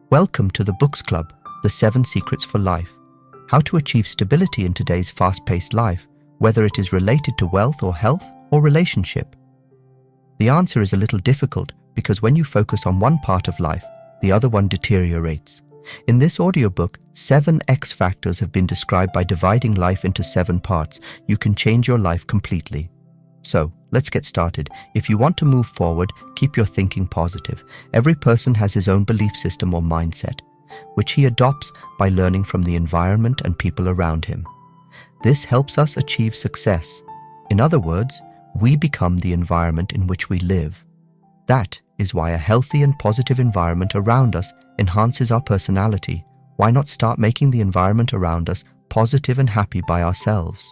Welcome to the Books Club, the 7 Secrets for Life. How to achieve stability in today's fast-paced life, whether it is related to wealth or health or relationship. The answer is a little difficult because when you focus on one part of life, the other one deteriorates. In this audiobook, 7 X factors have been described by dividing life into 7 parts. You can change your life completely. So, let's get started. If you want to move forward, keep your thinking positive. Every person has his own belief system or mindset, which he adopts by learning from the environment and people around him. This helps us achieve success. In other words, we become the environment in which we live. That is why a healthy and positive environment around us enhances our personality. Why not start making the environment around us positive and happy by ourselves?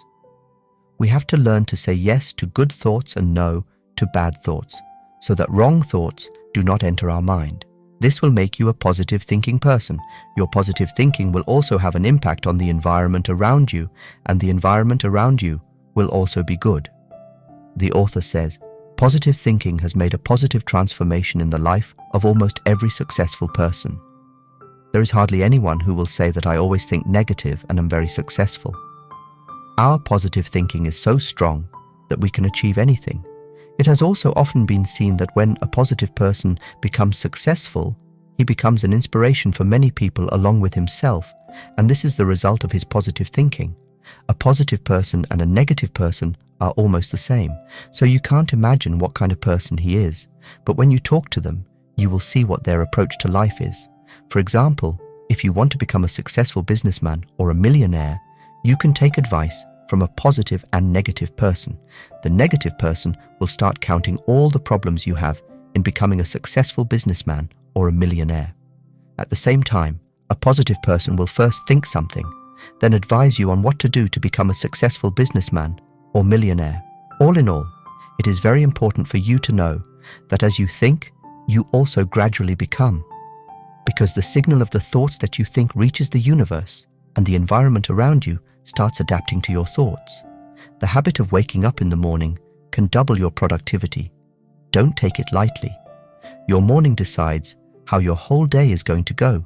We have to learn to say yes to good thoughts and no to bad thoughts, so that wrong thoughts do not enter our mind. This will make you a positive thinking person. Your positive thinking will also have an impact on the environment around you, and the environment around you will also be good. The author says, positive thinking has made a positive transformation in the life of almost every successful person. There is hardly anyone who will say that I always think negative and am very successful. Our positive thinking is so strong that we can achieve anything. It has also often been seen that when a positive person becomes successful, he becomes an inspiration for many people along with himself, and this is the result of his positive thinking. A positive person and a negative person are almost the same, so you can't imagine what kind of person he is, but when you talk to them, you will see what their approach to life is. For example, if you want to become a successful businessman or a millionaire, you can take advice from a positive and negative person. The negative person will start counting all the problems you have in becoming a successful businessman or a millionaire. At the same time, a positive person will first think something, then advise you on what to do to become a successful businessman or millionaire. All in all, it is very important for you to know that as you think, you also gradually become, because the signal of the thoughts that you think reaches the universe, and the environment around you starts adapting to your thoughts. The habit of waking up in the morning can double your productivity. Don't take it lightly. Your morning decides how your whole day is going to go,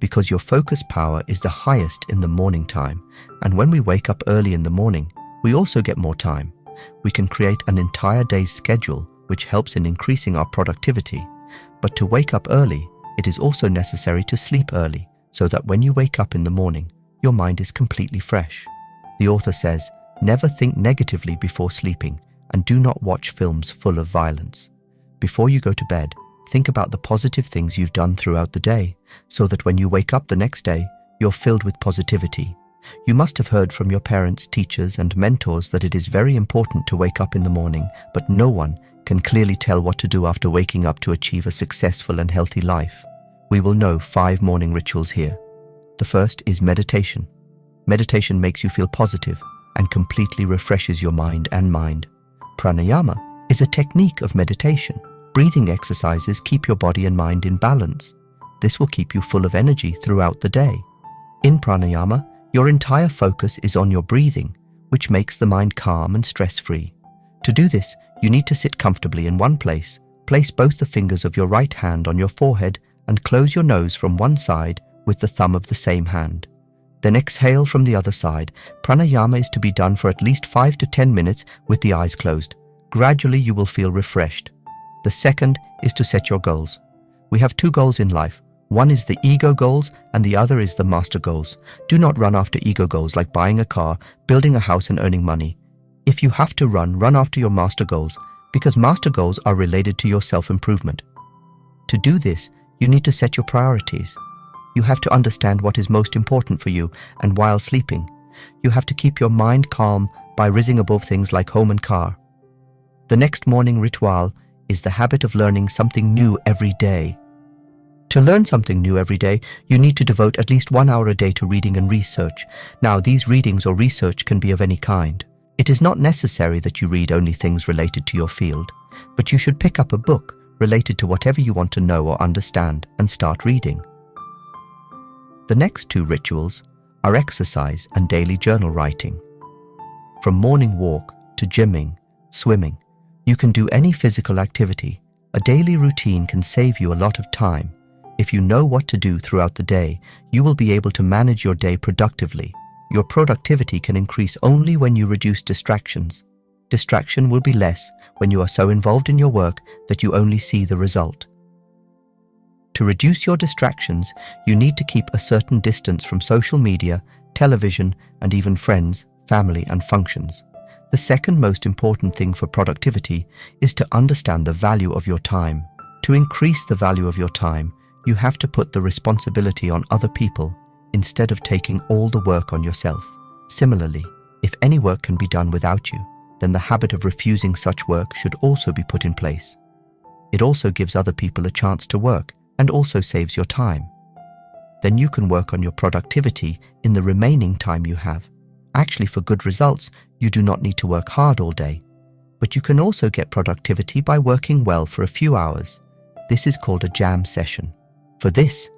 because your focus power is the highest in the morning time, and when we wake up early in the morning, we also get more time. We can create an entire day's schedule, which helps in increasing our productivity. But to wake up early, it is also necessary to sleep early, so that when you wake up in the morning, your mind is completely fresh. The author says, never think negatively before sleeping, and do not watch films full of violence. Before you go to bed, think about the positive things you've done throughout the day, so that when you wake up the next day, you're filled with positivity. You must have heard from your parents, teachers, and mentors that it is very important to wake up in the morning, but no one can clearly tell what to do after waking up to achieve a successful and healthy life. We will know 5 morning rituals here. The first is meditation. Meditation makes you feel positive and completely refreshes your mind and mind. Pranayama is a technique of meditation. Breathing exercises keep your body and mind in balance. This will keep you full of energy throughout the day. In pranayama, your entire focus is on your breathing, which makes the mind calm and stress-free. To do this, you need to sit comfortably in one place, place both the fingers of your right hand on your forehead, and close your nose from one side with the thumb of the same hand. Then exhale from the other side. Pranayama is to be done for at least 5 to 10 minutes with the eyes closed. Gradually you will feel refreshed. The second is to set your goals. We have 2 goals in life. One is the ego goals and the other is the master goals. Do not run after ego goals like buying a car, building a house and earning money. If you have to run after your master goals, because master goals are related to your self-improvement. To do this, you need to set your priorities. You have to understand what is most important for you, and while sleeping, you have to keep your mind calm by rising above things like home and car. The next morning ritual is the habit of learning something new every day. To learn something new every day, you need to devote at least 1 hour a day to reading and research. Now, these readings or research can be of any kind. It is not necessary that you read only things related to your field, but you should pick up a book related to whatever you want to know or understand and start reading. The next 2 rituals are exercise and daily journal writing. From morning walk to gymming, swimming, you can do any physical activity. A daily routine can save you a lot of time. If you know what to do throughout the day, you will be able to manage your day productively. Your productivity can increase only when you reduce distractions. Distraction will be less when you are so involved in your work that you only see the result. To reduce your distractions, you need to keep a certain distance from social media, television, and even friends, family, and functions. The second most important thing for productivity is to understand the value of your time. To increase the value of your time, you have to put the responsibility on other people instead of taking all the work on yourself. Similarly, if any work can be done without you, then the habit of refusing such work should also be put in place. It also gives other people a chance to work and also saves your time. Then you can work on your productivity in the remaining time you have. Actually, for good results, you do not need to work hard all day, but you can also get productivity by working well for a few hours. This is called a jam session. For this,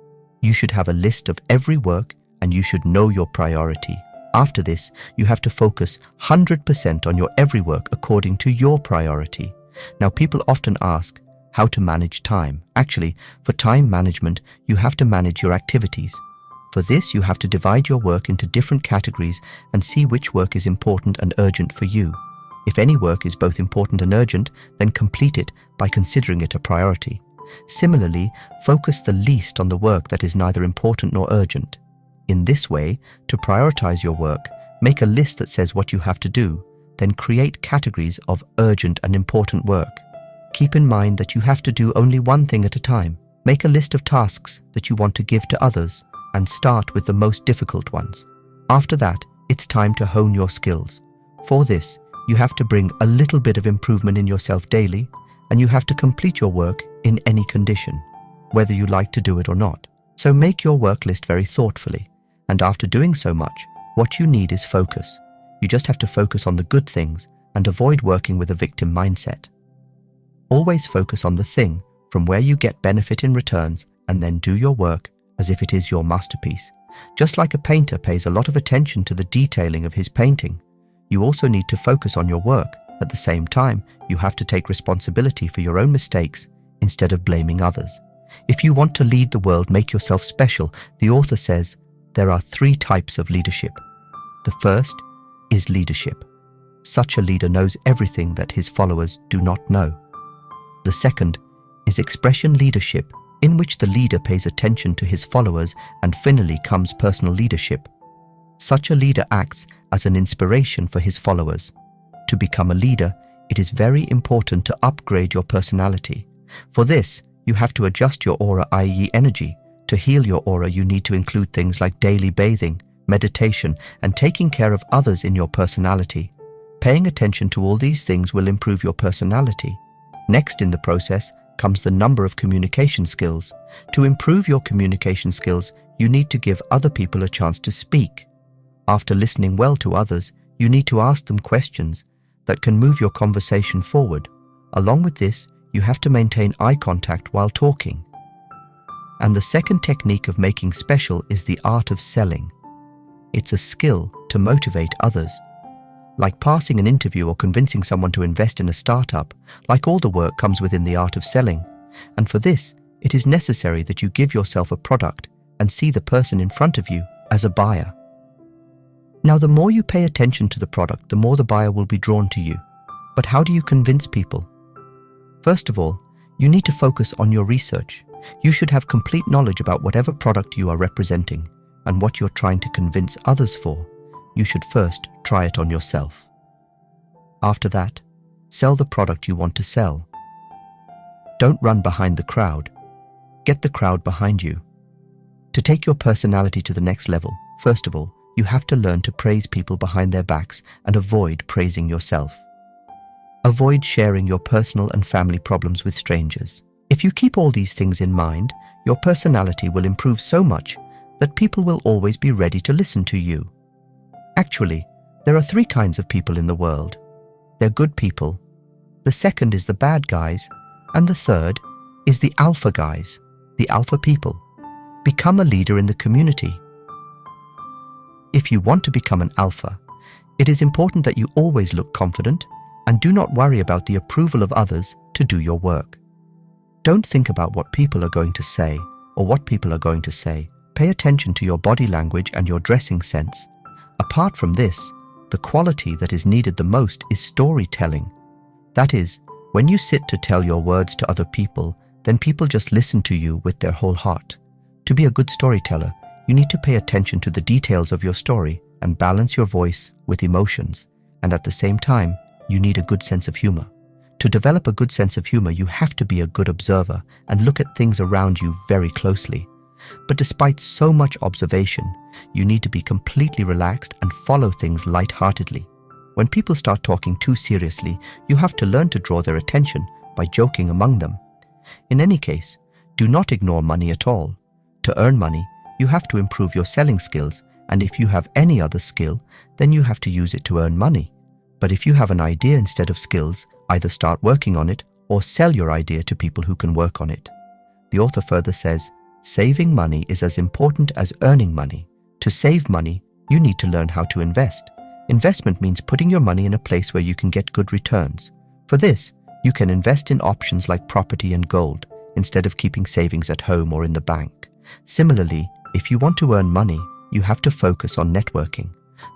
you should have a list of every work and you should know your priority. After this, you have to focus 100% on your every work according to your priority. Now, people often ask how to manage time. Actually, for time management, you have to manage your activities. For this, you have to divide your work into different categories and see which work is important and urgent for you. If any work is both important and urgent, then complete it by considering it a priority. Similarly, focus the least on the work that is neither important nor urgent. In this way, to prioritize your work, make a list that says what you have to do, then create categories of urgent and important work. Keep in mind that you have to do only one thing at a time. Make a list of tasks that you want to give to others and start with the most difficult ones. After that, it's time to hone your skills. For this, you have to bring a little bit of improvement in yourself daily, and you have to complete your work in any condition, whether you like to do it or not. So make your work list very thoughtfully, and after doing so much, what you need is focus. You just have to focus on the good things and avoid working with a victim mindset. Always focus on the thing from where you get benefit in returns, and then do your work as if it is your masterpiece. Just like a painter pays a lot of attention to the detailing of his painting, you also need to focus on your work. At the same time, you have to take responsibility for your own mistakes instead of blaming others. If you want to lead the world, make yourself special. The author says there are 3 types of leadership. The first is leadership. Such a leader knows everything that his followers do not know. The second is expression leadership, in which the leader pays attention to his followers, and finally comes personal leadership. Such a leader acts as an inspiration for his followers. To become a leader, it is very important to upgrade your personality. For this, you have to adjust your aura, i.e. energy. To heal your aura, you need to include things like daily bathing, meditation, and taking care of others in your personality. Paying attention to all these things will improve your personality. Next in the process comes the number of communication skills. To improve your communication skills, you need to give other people a chance to speak. After listening well to others, you need to ask them questions that can move your conversation forward. Along with this, you have to maintain eye contact while talking. And the second technique of making special is the art of selling. It's a skill to motivate others. Like passing an interview or convincing someone to invest in a startup, like all the work comes within the art of selling. And for this, it is necessary that you give yourself a product and see the person in front of you as a buyer. Now, the more you pay attention to the product, the more the buyer will be drawn to you. But how do you convince people? First of all, you need to focus on your research. You should have complete knowledge about whatever product you are representing and what you're trying to convince others for. You should first try it on yourself. After that, sell the product you want to sell. Don't run behind the crowd. Get the crowd behind you. To take your personality to the next level, first of all, you have to learn to praise people behind their backs and avoid praising yourself. Avoid sharing your personal and family problems with strangers. If you keep all these things in mind, your personality will improve so much that people will always be ready to listen to you. Actually, there are 3 kinds of people in the world. They're good people. The second is the bad guys. And the third is the alpha guys, the alpha people. Become a leader in the community. If you want to become an alpha, it is important that you always look confident and do not worry about the approval of others to do your work. Don't think about what people are going to say or what people are going to say. Pay attention to your body language and your dressing sense. Apart from this, the quality that is needed the most is storytelling. That is, when you sit to tell your words to other people, then people just listen to you with their whole heart. To be a good storyteller, you need to pay attention to the details of your story and balance your voice with emotions. And at the same time, you need a good sense of humor. To develop a good sense of humor, you have to be a good observer and look at things around you very closely. But despite so much observation, you need to be completely relaxed and follow things lightheartedly. When people start talking too seriously, you have to learn to draw their attention by joking among them. In any case, do not ignore money at all. To earn money, you have to improve your selling skills, and if you have any other skill, then you have to use it to earn money. But if you have an idea instead of skills, either start working on it or sell your idea to people who can work on it. The author further says, saving money is as important as earning money. To save money, you need to learn how to invest. Investment means putting your money in a place where you can get good returns. For this, you can invest in options like property and gold, instead of keeping savings at home or in the bank. Similarly, if you want to earn money, you have to focus on networking.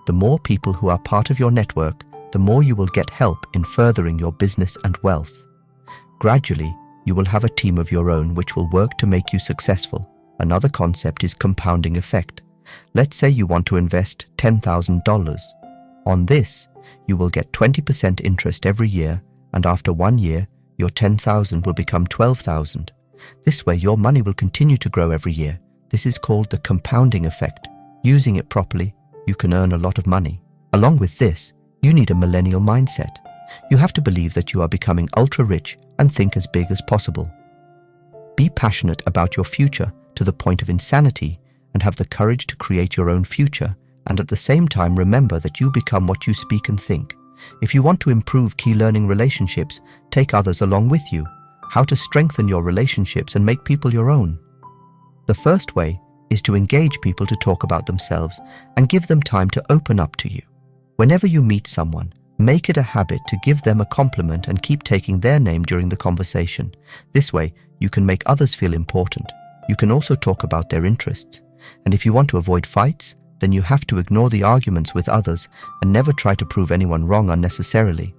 The more people who are part of your network, the more you will get help in furthering your business and wealth. Gradually, you will have a team of your own which will work to make you successful. Another concept is compounding effect. Let's say you want to invest $10,000. On this, you will get 20% interest every year, and after 1 year, your $10,000 will become $12,000. This way, your money will continue to grow every year. This is called the compounding effect. Using it properly, you can earn a lot of money. Along with this, you need a millennial mindset. You have to believe that you are becoming ultra-rich and think as big as possible. Be passionate about your future to the point of insanity and have the courage to create your own future, and at the same time remember that you become what you speak and think. If you want to improve key learning relationships, take others along with you. How to strengthen your relationships and make people your own. The first way is to engage people to talk about themselves and give them time to open up to you. Whenever you meet someone, make it a habit to give them a compliment and keep taking their name during the conversation. This way, you can make others feel important. You can also talk about their interests. And if you want to avoid fights, then you have to ignore the arguments with others and never try to prove anyone wrong unnecessarily.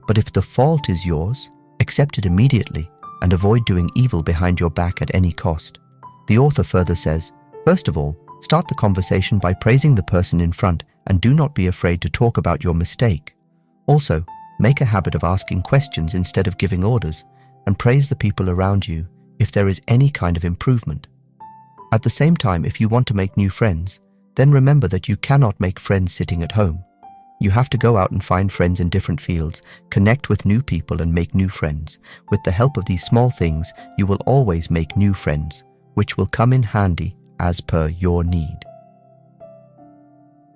But if the fault is yours, accept it immediately and avoid doing evil behind your back at any cost. The author further says, first of all, start the conversation by praising the person in front and do not be afraid to talk about your mistake. Also, make a habit of asking questions instead of giving orders, and praise the people around you if there is any kind of improvement. At the same time, if you want to make new friends, then remember that you cannot make friends sitting at home. You have to go out and find friends in different fields, connect with new people and make new friends. With the help of these small things, you will always make new friends, which will come in handy as per your need.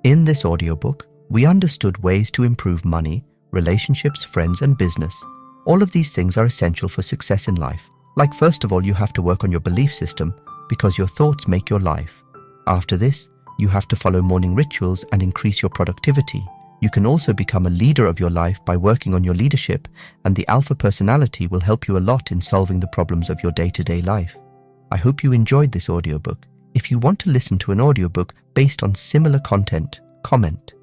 In this audiobook, we understood ways to improve money, relationships, friends, and business. All of these things are essential for success in life. Like, first of all, you have to work on your belief system because your thoughts make your life. After this, you have to follow morning rituals and increase your productivity. You can also become a leader of your life by working on your leadership, and the alpha personality will help you a lot in solving the problems of your day-to-day life. I hope you enjoyed this audiobook. If you want to listen to an audiobook based on similar content, comment.